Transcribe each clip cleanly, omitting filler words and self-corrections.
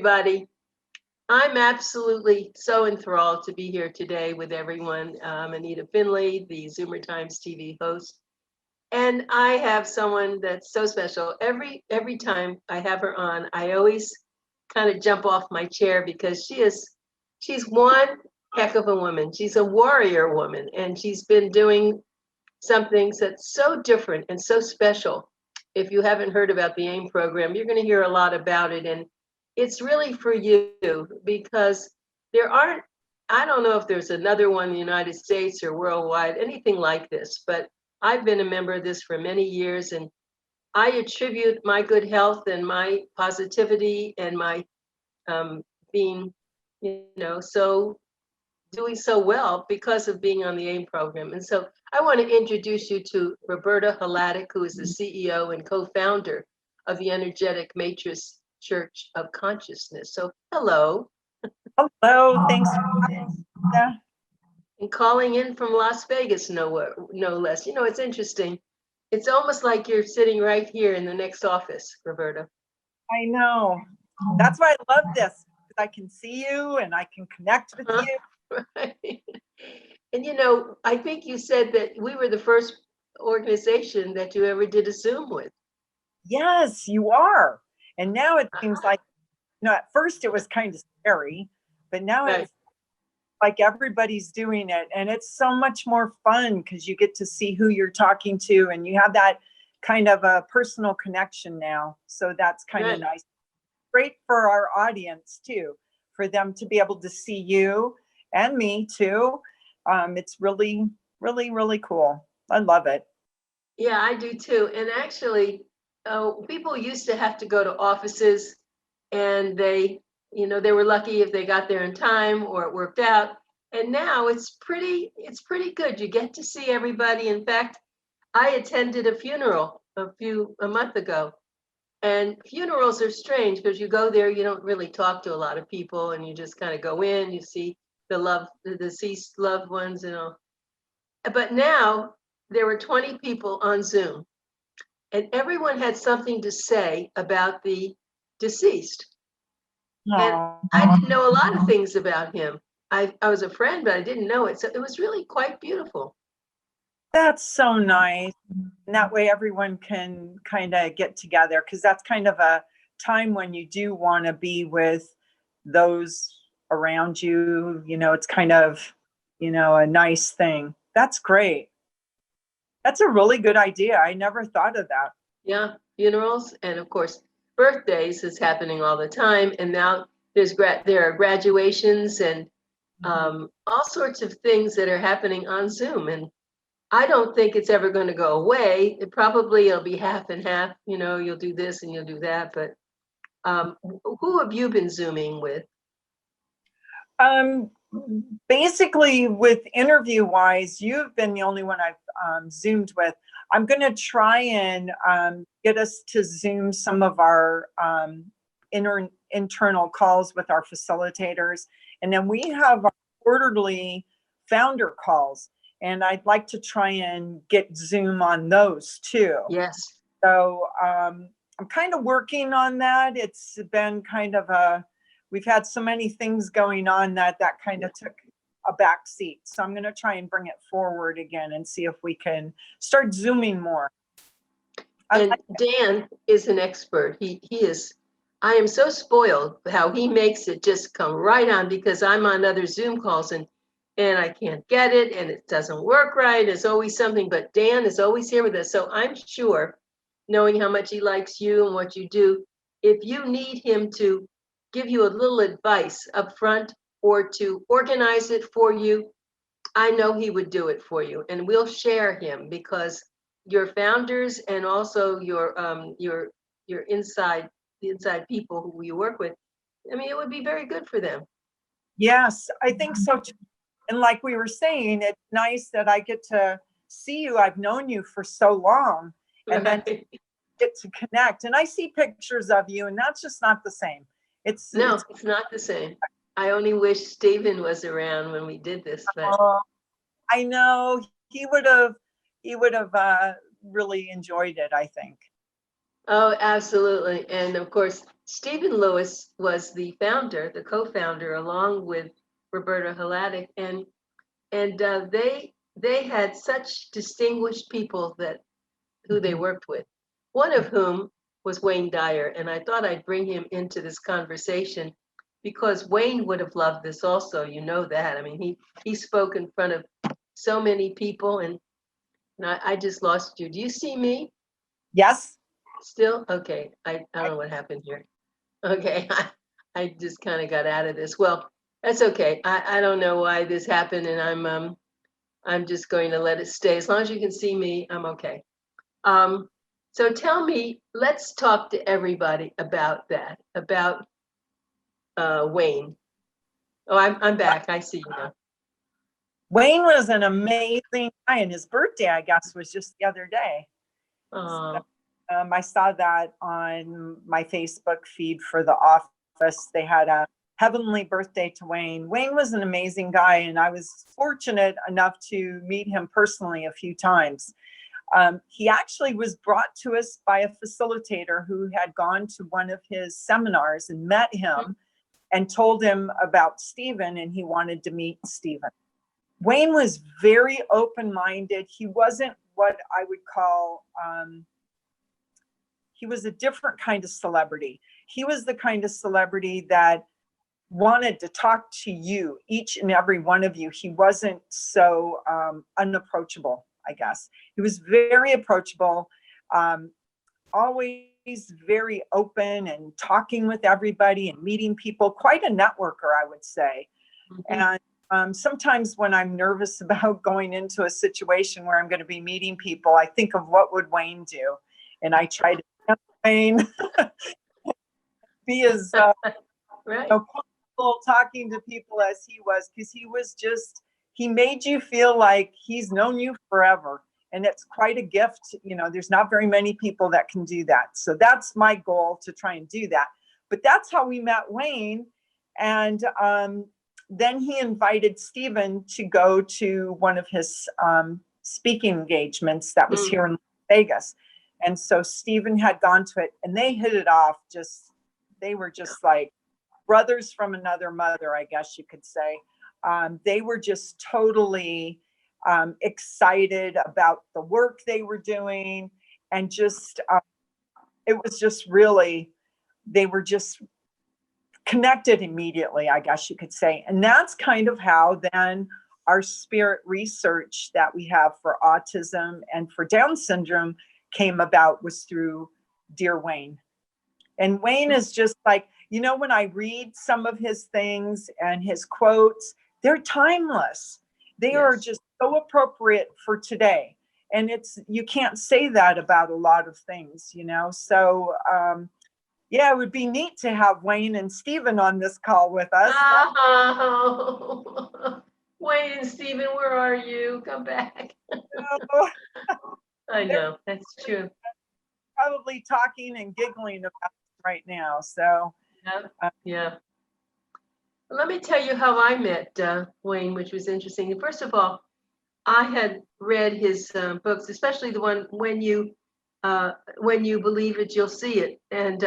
everybody. I'm absolutely so enthralled to be here today with everyone. Anita Finley, the Zoomer Times TV host. And I have someone that's so special. Every time I have her on, I always kind of jump off my chair because she's one heck of a woman. She's a warrior woman, and she's been doing some things that's so different and so special. If you haven't heard about the AIM program, you're going to hear a lot about it. And it's really for you because there aren't, I don't know if there's another one in the United States or worldwide, anything like this, but I've been a member of this for many years, and I attribute my good health and my positivity and my being, so doing so well because of being on the AIM program. And so I want to introduce you to Roberta Hladek, who is the CEO and co-founder of the Energetic Matrix Church of Consciousness. So hello. Hello, thanks. Yeah. And calling in from Las Vegas, no less. It's interesting. It's almost like you're sitting right here in the next office, Roberta. I know. That's why I love this, because I can see you and I can connect with you. Right. And I think you said that we were the first organization that you ever did a Zoom with. Yes, you are. And now it seems like, at first it was kind of scary, but now Right. It's like everybody's doing it. And it's so much more fun because you get to see who you're talking to and you have that kind of a personal connection now. So that's kind of nice. Great for our audience too, for them to be able to see you and me too. It's really, really, really cool. I love it. Yeah, I do too. And actually, people used to have to go to offices, and they were lucky if they got there in time or it worked out. And now it's pretty good. You get to see everybody. In fact, I attended a funeral a month ago. And funerals are strange because you go there, you don't really talk to a lot of people, and you just kind of go in, you see the deceased loved ones, But now there were 20 people on Zoom, and everyone had something to say about the deceased. And I didn't know a lot of things about him. I was a friend, but I didn't know it. So it was really quite beautiful. That's so nice. And that way everyone can kind of get together, because that's kind of a time when you do want to be with those around you. It's kind of, a nice thing. That's great. That's a really good idea. I never thought of that. Yeah, funerals, and of course, birthdays is happening all the time. And now there are graduations and all sorts of things that are happening on Zoom. And I don't think it's ever going to go away. It'll be half and half. You'll do this and you'll do that. But who have you been Zooming with? Basically, with interview wise, you've been the only one I've Zoomed with. I'm going to try and get us to Zoom some of our internal calls with our facilitators. And then we have our quarterly founder calls. And I'd like to try and get Zoom on those too. Yes. So I'm kind of working on that. It's been kind of we've had so many things going on that kind of took a back seat. So I'm going to try and bring it forward again and see if we can start Zooming more. And Dan is an expert. He is. I am so spoiled how he makes it just come right on, because I'm on other Zoom calls and I can't get it and it doesn't work right. There's always something, but Dan is always here with us. So I'm sure, knowing how much he likes you and what you do, if you need him to give you a little advice up front or to organize it for you, I know he would do it for you. And we'll share him, because your founders and also your the inside people who you work with, I mean, it would be very good for them. Yes, I think so too. And like we were saying, it's nice that I get to see you. I've known you for so long, and then get to connect. And I see pictures of you, and that's just not the same. It's not the same. I only wish Stephen was around when we did this, but I know he would have really enjoyed it, I think. Oh, absolutely. And of course, Stephen Lewis was the founder, the co-founder, along with Roberta Hladek, and they had such distinguished people that who they Mhm. worked with. One of whom was Wayne Dyer, and I thought I'd bring him into this conversation because Wayne would have loved this also. You know that. I mean, he spoke in front of so many people, and I just lost you. Do you see me Yes. still? Okay, I don't know what happened here. Okay, I just kind of got out of this. Well, that's okay. I don't know why this happened, and I'm just going to let it stay. As long as you can see me, I'm okay. Um, so tell me, let's talk to everybody about that, about Wayne. Oh, I'm back. I see you now. Wayne was an amazing guy, and his birthday, I guess, was just the other day. So, Oh, I saw that on my Facebook feed for the office. They had a heavenly birthday to Wayne. Wayne was an amazing guy, and I was fortunate enough to meet him personally a few times. He actually was brought to us by a facilitator who had gone to one of his seminars and met him and told him about Stephen, and he wanted to meet Stephen. Wayne was very open minded. He wasn't what I would call, he was a different kind of celebrity. He was the kind of celebrity that wanted to talk to you, each and every one of you. He wasn't so unapproachable, I guess. He was very approachable, um, always very open and talking with everybody and meeting people, quite a networker, I would say. mhm. And sometimes when I'm nervous about going into a situation where I'm going to be meeting people, I think of what would Wayne do? And I try to Wayne be as Right. comfortable talking to people as he was, because he was just, he made you feel like he's known you forever. And it's quite a gift. You know, there's not very many people that can do that. So that's my goal, to try and do that. But that's how we met Wayne. And then he invited Stephen to go to one of his speaking engagements that was Mm. here in Vegas. And so Stephen had gone to it, and they hit it off. Just, they were just like brothers from another mother, I guess you could say. They were just totally excited about the work they were doing, and just it was just really, they were just connected immediately, I guess you could say. And that's kind of how then our spirit research that we have for autism and for Down syndrome came about, was through Dear Wayne. And Wayne is just like, you know, when I read some of his things and his quotes, they're timeless. They are Yes. just so appropriate for today. And it's, you can't say that about a lot of things, you know? So, yeah, it would be neat to have Wayne and Stephen on this call with us. That, Oh, Wayne and Stephen, where are you? Come back. oh, I they're know, that's true. probably talking and giggling about it right now. So, Yeah. uh, Yeah. Let me tell you how I met Wayne, which was interesting. First of all, I had read his books, especially the one when you believe it, you'll see it. And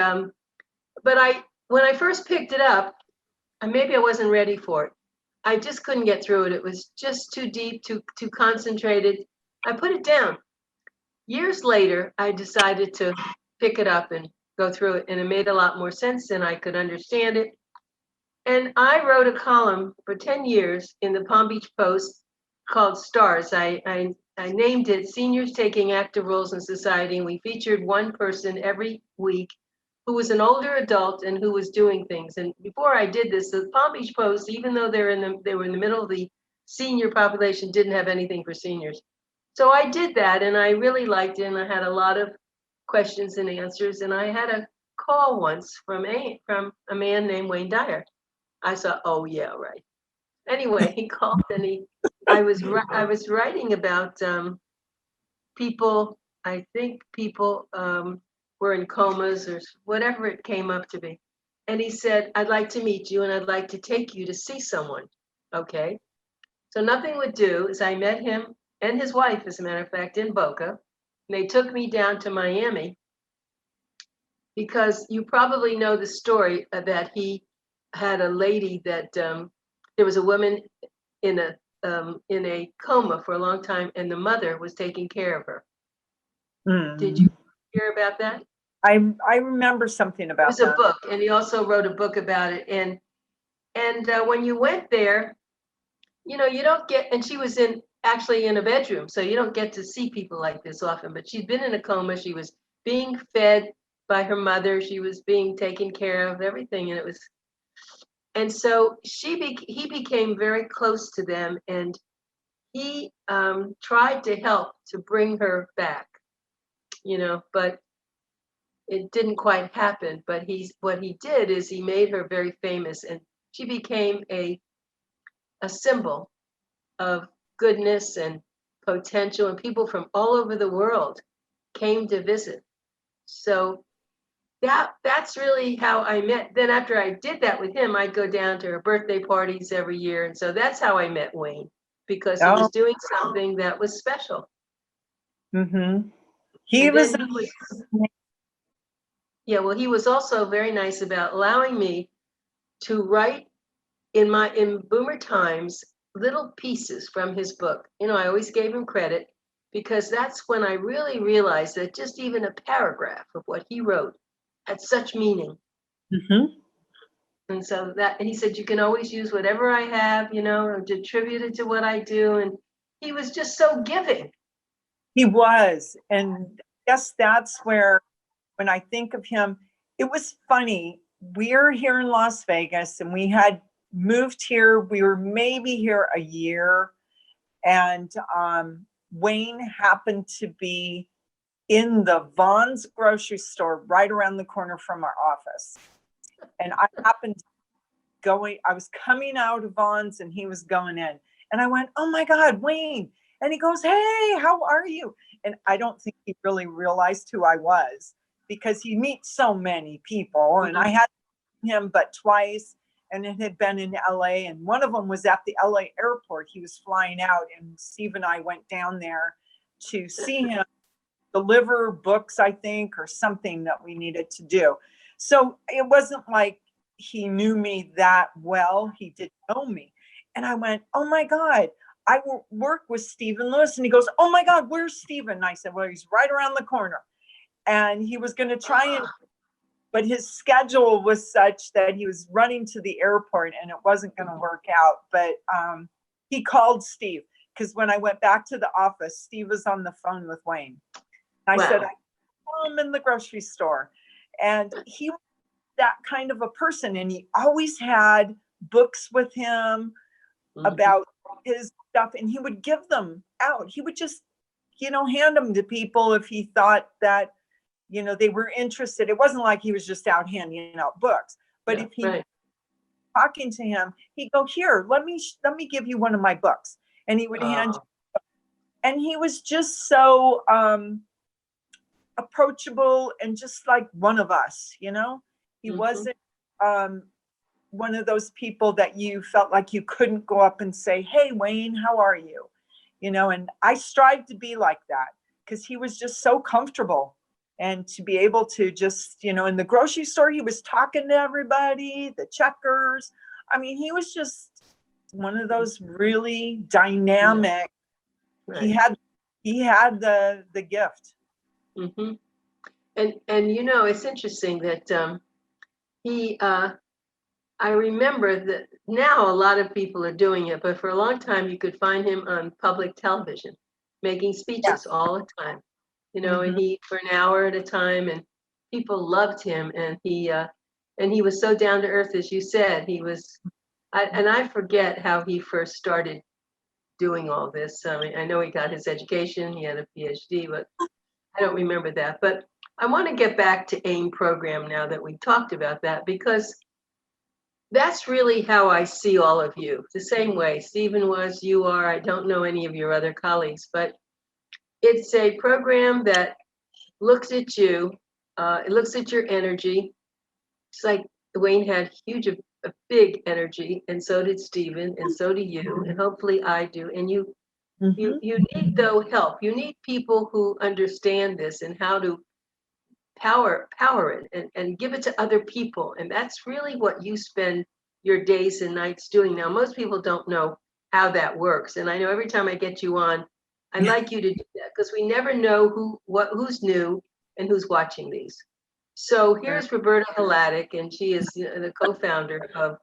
but when I first picked it up, and maybe I wasn't ready for it. I just couldn't get through it. It was just too deep, too concentrated. I put it down. Years later, I decided to pick it up and go through it, and it made a lot more sense and I could understand it. And I wrote a column for 10 years in the Palm Beach Post called Stars. I named it Seniors Taking Active Roles in Society, and we featured one person every week who was an older adult and who was doing things. And before I did this, the Palm Beach Post, even though they were in the middle of the senior population, didn't have anything for seniors. So I did that, and I really liked it, and I had a lot of questions and answers. And I had a call once from a man named Wayne Dyer. I thought, oh yeah, right. Anyway, he called and I was writing about people. I think people were in comas or whatever it came up to be. And he said, I'd like to meet you and I'd like to take you to see someone. Okay. So nothing would do is I met him and his wife, as a matter of fact, in Boca. And they took me down to Miami because you probably know the story that he had a lady that there was a woman in a coma for a long time, and the mother was taking care of her. Did you hear about that? I remember something It about was a that. book, and he also wrote a book about it. And when you went there, you don't get. And she was actually in a bedroom, so you don't get to see people like this often. But she'd been in a coma. She was being fed by her mother. She was being taken care of, everything, and it was. And so he became very close to them, and he tried to help to bring her back, but it didn't quite happen. But what he did is he made her very famous, and she became a symbol of goodness and potential, and people from all over the world came to visit. So that's really how I met. Then after I did that with him, I'd go down to her birthday parties every year. And so that's how I met Wayne, because he was doing something that was special. Mm-hmm. He was he was also very nice about allowing me to write in Boomer Times little pieces from his book. I always gave him credit, because that's when I really realized that just even a paragraph of what he wrote had such meaning. Mm-hmm. And so he said, you can always use whatever I have, and attribute it to what I do. And he was just so giving. He was. And I guess that's where, when I think of him, it was funny. We're here in Las Vegas, and we had moved here. We were maybe here a year. And Wayne happened to be in the Vaughn's grocery store right around the corner from our office. And I happened I was coming out of Vaughn's, and he was going in. And I went, oh my God, Wayne. And he goes, hey, how are you? And I don't think he really realized who I was, because he meets so many people. And I had him but twice, and it had been in LA. And one of them was at the LA airport. He was flying out, and Steve and I went down there to see him deliver books, I think, or something that we needed to do. So it wasn't like he knew me that well. He didn't know me. And I went, oh my God, I work with Stephen Lewis. And he goes, oh my God, where's Stephen? And I said, well, he's right around the corner. And he was going to try but his schedule was such that he was running to the airport, and it wasn't going to work out. But he called Steve, because when I went back to the office, Steve was on the phone with Wayne. I said, I saw him in the grocery store. And he was that kind of a person. And he always had books with him about his stuff, and he would give them out. He would just, hand them to people if he thought that, they were interested. It wasn't like he was just out handing out books. But if he was talking to him, he'd go, here, let me give you one of my books. And he would hand you. And he was just so approachable, and just like one of us, he wasn't one of those people that you felt like you couldn't go up and say, hey, Wayne, how are you? And I strive to be like that, because he was just so comfortable. And to be able to just, in the grocery store, he was talking to everybody, the checkers. I mean, he was just one of those really dynamic. Yeah. He had the gift. Mm-hmm. And it's interesting that I remember that now a lot of people are doing it, but for a long time you could find him on public television making speeches all the time, and he for an hour at a time, and people loved him, and he was so down to earth, as you said. He was, I forget how he first started doing all this. I mean, I know he got his education, he had a PhD, but I don't remember that. But I want to get back to AIM program now that we talked about that, because that's really how I see all of you. The same way Stephen was, you are. I don't know any of your other colleagues, but it's a program that looks at you. It looks at your energy. It's like Wayne had a big energy, and so did Stephen, and so do you, and hopefully I do. And you need, though, help. You need people who understand this and how to power it and give it to other people. And that's really what you spend your days and nights doing. Now, most people don't know how that works. And I know every time I get you on, I'd like you to do that because we never know who's new and who's watching these. So here's Roberta Hladek, and she is the co-founder of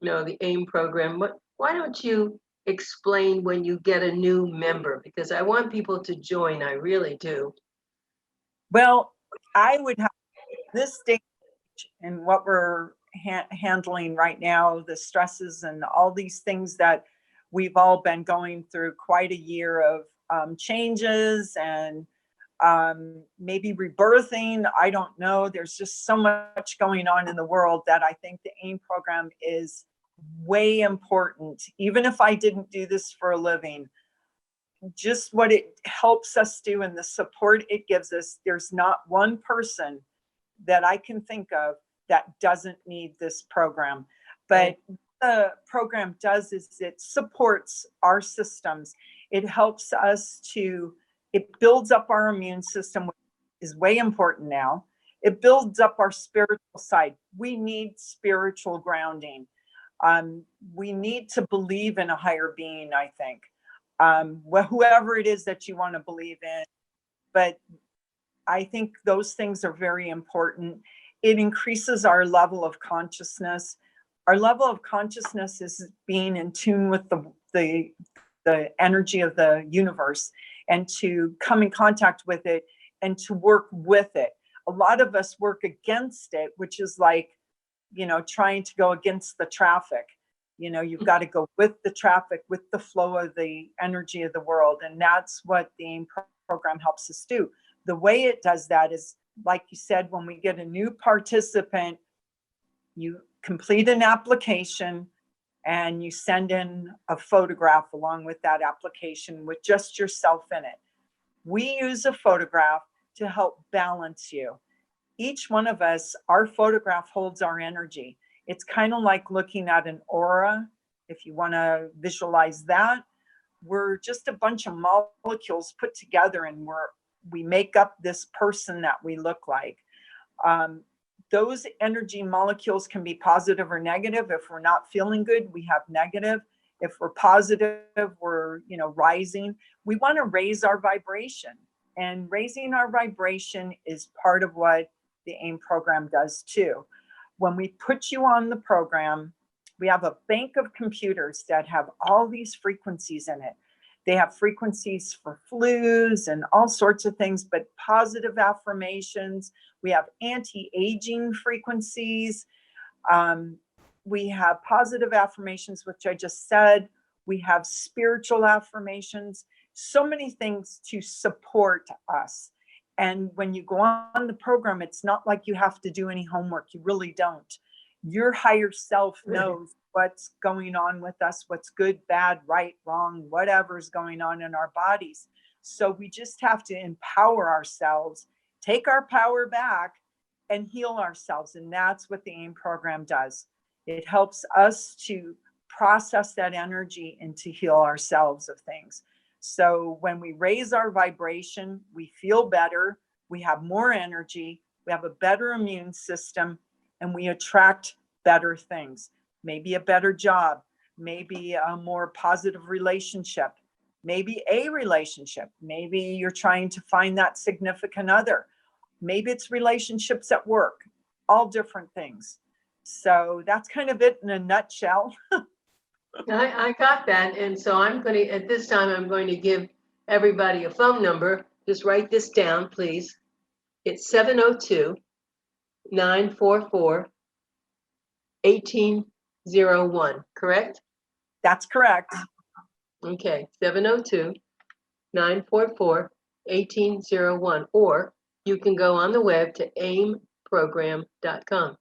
the AIM program. Why don't you explain when you get a new member? Because I want people to join, I really do. Well, I would have this stage and what we're handling right now, the stresses and all these things that we've all been going through, quite a year of changes and maybe rebirthing. I don't know. There's just so much going on in the world that I think the AIM program is way important. Even if I didn't do this for a living, just what it helps us do and the support it gives us, there's not one person that I can think of that doesn't need this program. But what the program does is it supports our systems. It helps us it builds up our immune system, which is way important now. It builds up our spiritual side. We need spiritual grounding. We need to believe in a higher being, I think. Whoever it is that you want to believe in. But I think those things are very important. It increases our level of consciousness. Our level of consciousness is being in tune with the energy of the universe and to come in contact with it and to work with it. A lot of us work against it, which is like, trying to go against the traffic. You've got to go with the traffic, with the flow of the energy of the world. And that's what the AIM program helps us do. The way it does that is, like you said, when we get a new participant, you complete an application and you send in a photograph along with that application with just yourself in it. We use a photograph to help balance you. Each one of us, our photograph holds our energy. It's kind of like looking at an aura. If you want to visualize that, we're just a bunch of molecules put together and we make up this person that we look like. Those energy molecules can be positive or negative. If we're not feeling good, we have negative. If we're positive, we're rising. We want to raise our vibration, and raising our vibration is part of what the AIM program does too. When we put you on the program, we have a bank of computers that have all these frequencies in it. They have frequencies for flus and all sorts of things, but positive affirmations. We have anti-aging frequencies. We have positive affirmations, which I just said. We have spiritual affirmations, so many things to support us. And when you go on the program, it's not like you have to do any homework. You really don't. Your higher self knows what's going on with us, what's good, bad, right, wrong, whatever's going on in our bodies. So we just have to empower ourselves, take our power back, and heal ourselves. And that's what the AIM program does. It helps us to process that energy and to heal ourselves of things. So when we raise our vibration, we feel better, we have more energy, we have a better immune system, and we attract better things. Maybe a better job, maybe a more positive relationship, maybe a relationship. Maybe you're trying to find that significant other. Maybe it's relationships at work, all different things. So that's kind of it in a nutshell. I got that. And so at this time, I'm going to give everybody a phone number. Just write this down, please. It's 702-944-1801, correct? That's correct. Okay, 702-944-1801. Or you can go on the web to aimprogram.com.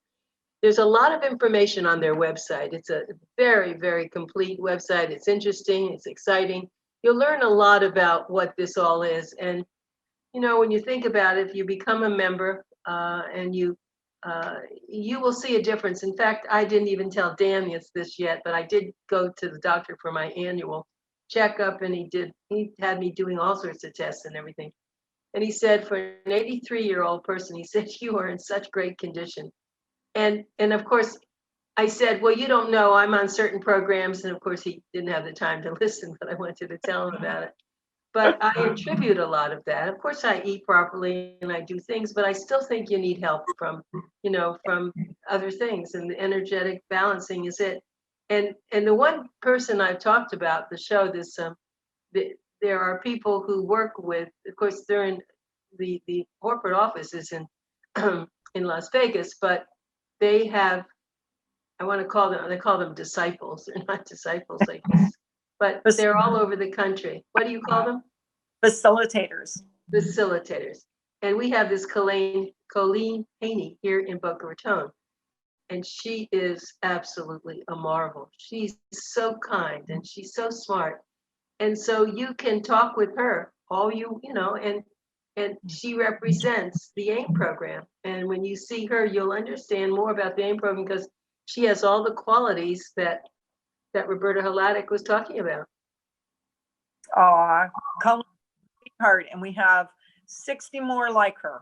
There's a lot of information on their website. It's a very, very complete website. It's interesting. It's exciting. You'll learn a lot about what this all is. And, when you think about it, if you become a member and you will see a difference. In fact, I didn't even tell Dan this yet, but I did go to the doctor for my annual checkup, and he had me doing all sorts of tests and everything. And he said, for an 83-year-old person, he said, you are in such great condition. And of course, I said, well, you don't know, I'm on certain programs. And of course, he didn't have the time to listen, but I wanted to tell him about it. But I attribute a lot of that. Of course, I eat properly and I do things, but I still think you need help from, from other things. And the energetic balancing is it. And the one person I've talked about the show, there are people who work with, of course, they're in the corporate office is in in Las Vegas, but they have, they call them disciples. They're not disciples like this, but they're all over the country. What do you call them? Facilitators. Facilitators. And we have this Colleen Haney here in Boca Raton. And she is absolutely a marvel. She's so kind and she's so smart. And so you can talk with her and she represents the AIM program. And when you see her, you'll understand more about the AIM program because she has all the qualities that Roberta Hladek was talking about. Sweetheart, and we have 60 more like her.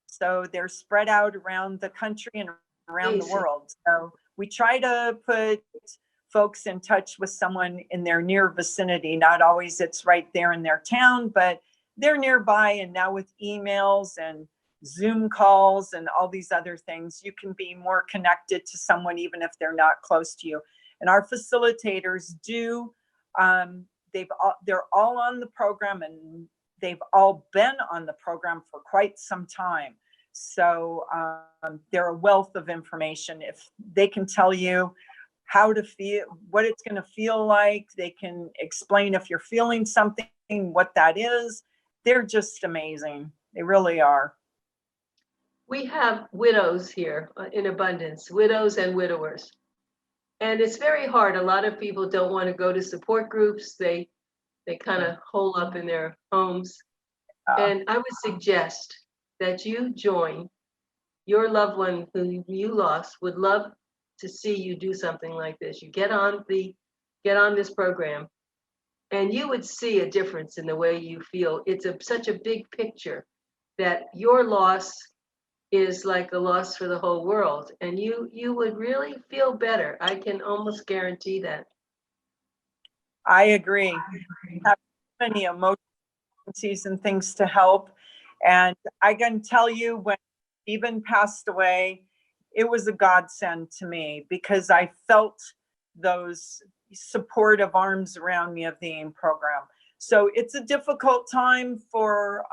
So they're spread out around the country and around the world. So we try to put folks in touch with someone in their near vicinity. Not always it's right there in their town, but they're nearby. And now with emails and Zoom calls and all these other things, you can be more connected to someone even if they're not close to you. And our facilitators they're all on the program, and they've all been on the program for quite some time. So they're a wealth of information. If they can tell you how to feel, what it's going to feel like, they can explain if you're feeling something, what that is. They're just amazing. They really are. We have widows here in abundance, widows and widowers. And it's very hard. A lot of people don't want to go to support groups. They kind of hole up in their homes. And I would suggest that you join. Your loved one who you lost would love to see you do something like this. You get on this program, and you would see a difference in the way you feel. It's such a big picture that your loss is like a loss for the whole world, and you would really feel better. I can almost guarantee that. I agree. We have many emotions and things to help, and I can tell you, when Stephen passed away, it was a godsend to me because I felt those supportive arms around me of the AIM program. So it's a difficult time for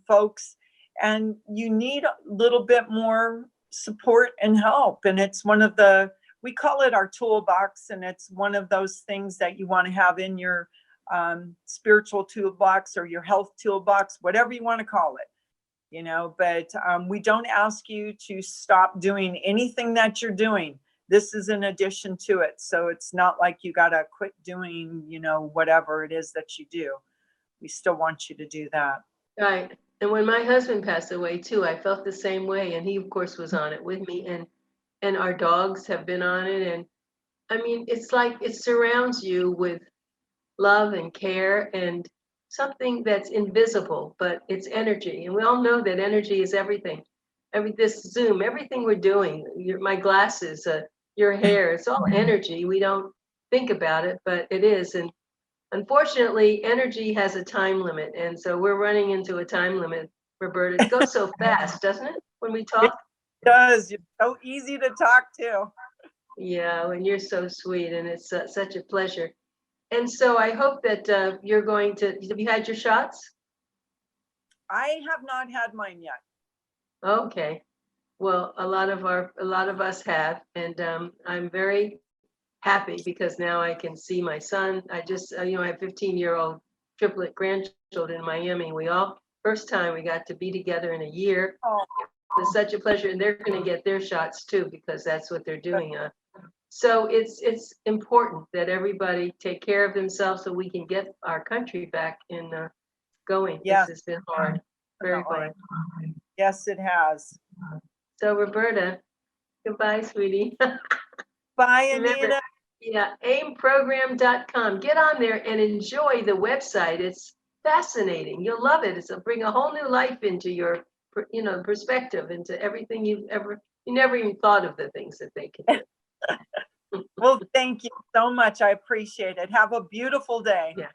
folks, and you need a little bit more support and help. And it's we call it our toolbox, and it's one of those things that you want to have in your spiritual toolbox or your health toolbox, whatever you want to call it. But we don't ask you to stop doing anything that you're doing. This is in addition to it. So it's not like you got to quit doing, whatever it is that you do. We still want you to do that. Right. And when my husband passed away too, I felt the same way. And he, of course, was on it with me. And our dogs have been on it. And I mean, it's like it surrounds you with love and care and something that's invisible, but it's energy. And we all know that energy is everything. This Zoom, everything we're doing, my glasses, your hair, it's all energy. We don't think about it, but it is. And unfortunately, energy has a time limit. And so we're running into a time limit, Roberta. It goes so fast, doesn't it, when we talk? It does. You're so easy to talk to. Yeah, and you're so sweet, and it's such a pleasure. And so I hope that have you had your shots? I have not had mine yet. Okay. Well, a lot of us have, and I'm very happy because now I can see my son. I just, I have 15-year-old triplet grandchildren in Miami. First time we got to be together in a year. Oh. It's such a pleasure, and they're going to get their shots too because that's what they're doing. So it's important that everybody take care of themselves so we can get our country back in going. Yeah. This has been hard, very hard. Yes, it has. So Roberta, goodbye, sweetie. Bye, Remember, Anita. aimprogram.com. Get on there and enjoy the website. fascinating. You'll love it. It'll bring a whole new life into your, perspective, into everything you never even thought of the things that they can do. Well, thank you so much. I appreciate it. Have a beautiful day. Yeah.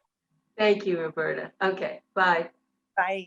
Thank you, Roberta. Okay, bye. Bye.